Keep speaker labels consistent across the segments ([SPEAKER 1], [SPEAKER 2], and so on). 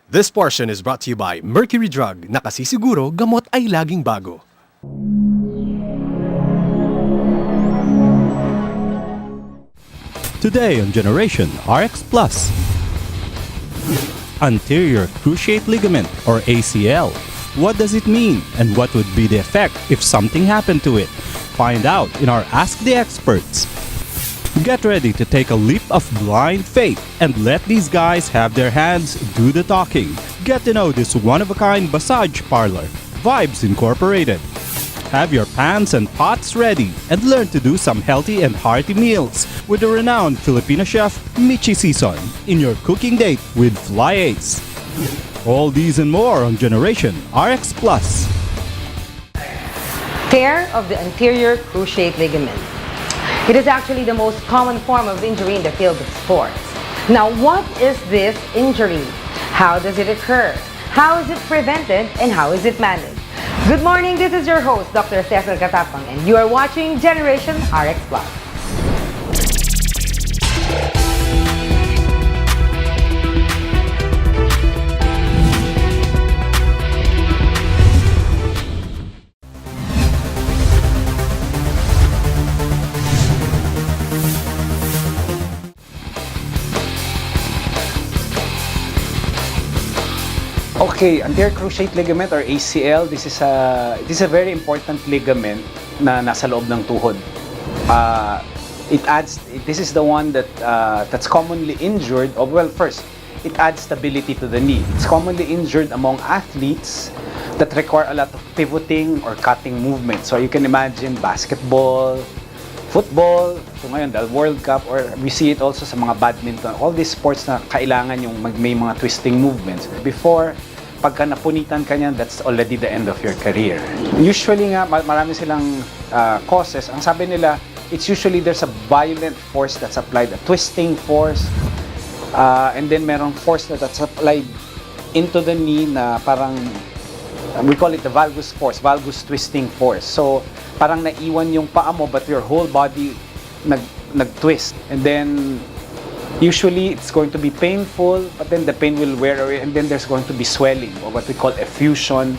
[SPEAKER 1] This portion is brought to you by Mercury Drug, nakasisiguro gamot ay laging bago.
[SPEAKER 2] Today on Generation RX Plus. Anterior Cruciate Ligament or ACL. What does it mean and what would be the effect if something happened to it? Find out in our Ask the Experts. Get ready to take a leap of blind faith and let these guys have their hands do the talking. Get to know this one-of-a-kind massage parlor, Vibes Incorporated. Have your pans and pots ready and learn to do some healthy and hearty meals with the renowned Filipino chef Michi Sison in your cooking date with Fly Ace. All these and more on Generation RX Plus.
[SPEAKER 3] Tear of the anterior cruciate ligament. It is actually the most common form of injury in the field of sports. Now, what is this injury? How does it occur? How is it prevented? And how is it managed? Good morning, this is your host, Dr. Cecil Catapang, and you are watching Generation RX Plus.
[SPEAKER 4] Okay, anterior cruciate ligament or ACL, this is a very important ligament na nasa loob ng tuhod. This is the one that's commonly injured. First, it adds stability to the knee. It's commonly injured among athletes that require a lot of pivoting or cutting movement. So you can imagine basketball, football, so ngayon the World Cup, or we see it also sa mga badminton. All these sports na kailangan yung may mga twisting movements. Before, pagka napunitan ka niyan, that's already the end of your career. Usually nga, marami silang causes. Ang sabi nila, it's usually there's a violent force that's applied, a twisting force, and then merong force that's applied into the knee na parang, we call it the valgus force, valgus twisting force. So, parang naiwan yung paa mo but your whole body nag-twist. And then, usually, it's going to be painful, but then the pain will wear away, and then there's going to be swelling, or what we call effusion.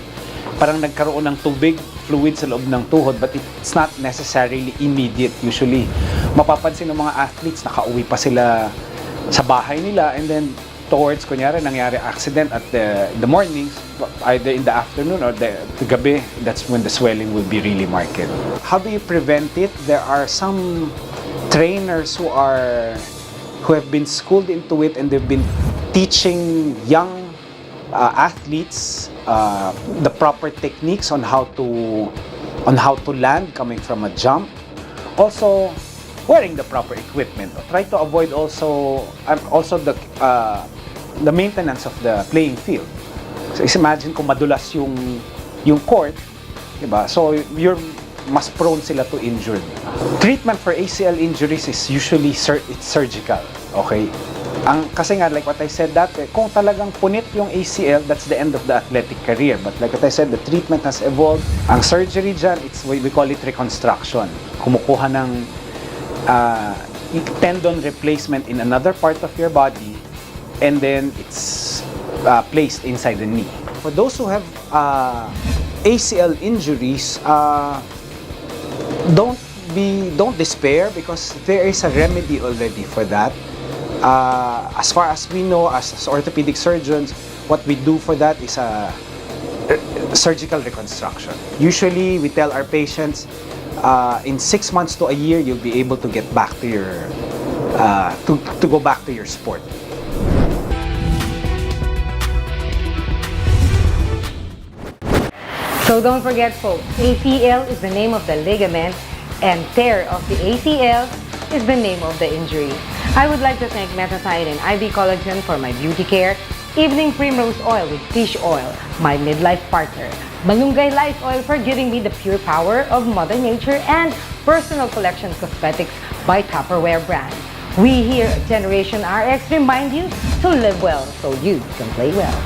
[SPEAKER 4] Parang nagkaroon ng tubig, fluid sa loob ng tuhod, but it's not necessarily immediate. Usually, mapapansin ng mga athletes, nakauwi pa sila sa bahay nila, and then towards, kunyari, nangyari accident at the mornings, either in the afternoon or the gabi, that's when the swelling will be really marked. How do you prevent it? There are some trainers who have been schooled into it, and they've been teaching young athletes the proper techniques on how to land coming from a jump. Also, wearing the proper equipment. Try to avoid also the maintenance of the playing field. So imagine kung madulas yung court, diba? So you're mas prone sila to injured. Treatment for ACL injuries is usually it's surgical, okay? Kasi nga, like what I said dati, kung talagang punit yung ACL, that's the end of the athletic career. But like what I said, the treatment has evolved. Ang surgery dyan, we call it reconstruction. Kumukuha ng tendon replacement in another part of your body, and then it's placed inside the knee. For those who have ACL injuries, don't despair, because there is a remedy already for that. As far as we know, as orthopedic surgeons, what we do for that is a surgical reconstruction. Usually, we tell our patients, in 6 months to a year, you'll be able to get back to your to go back to your sport.
[SPEAKER 3] So don't forget, folks, ACL is the name of the ligament, and tear of the ACL is the name of the injury. I would like to thank Methocyanine IV Collagen for my beauty care, Evening Primrose Oil with Fish Oil, my midlife partner, Malunggay Life Oil for giving me the pure power of Mother Nature, and Personal Collection Cosmetics by Tupperware brand. We here at Generation RX remind you to live well so you can play well.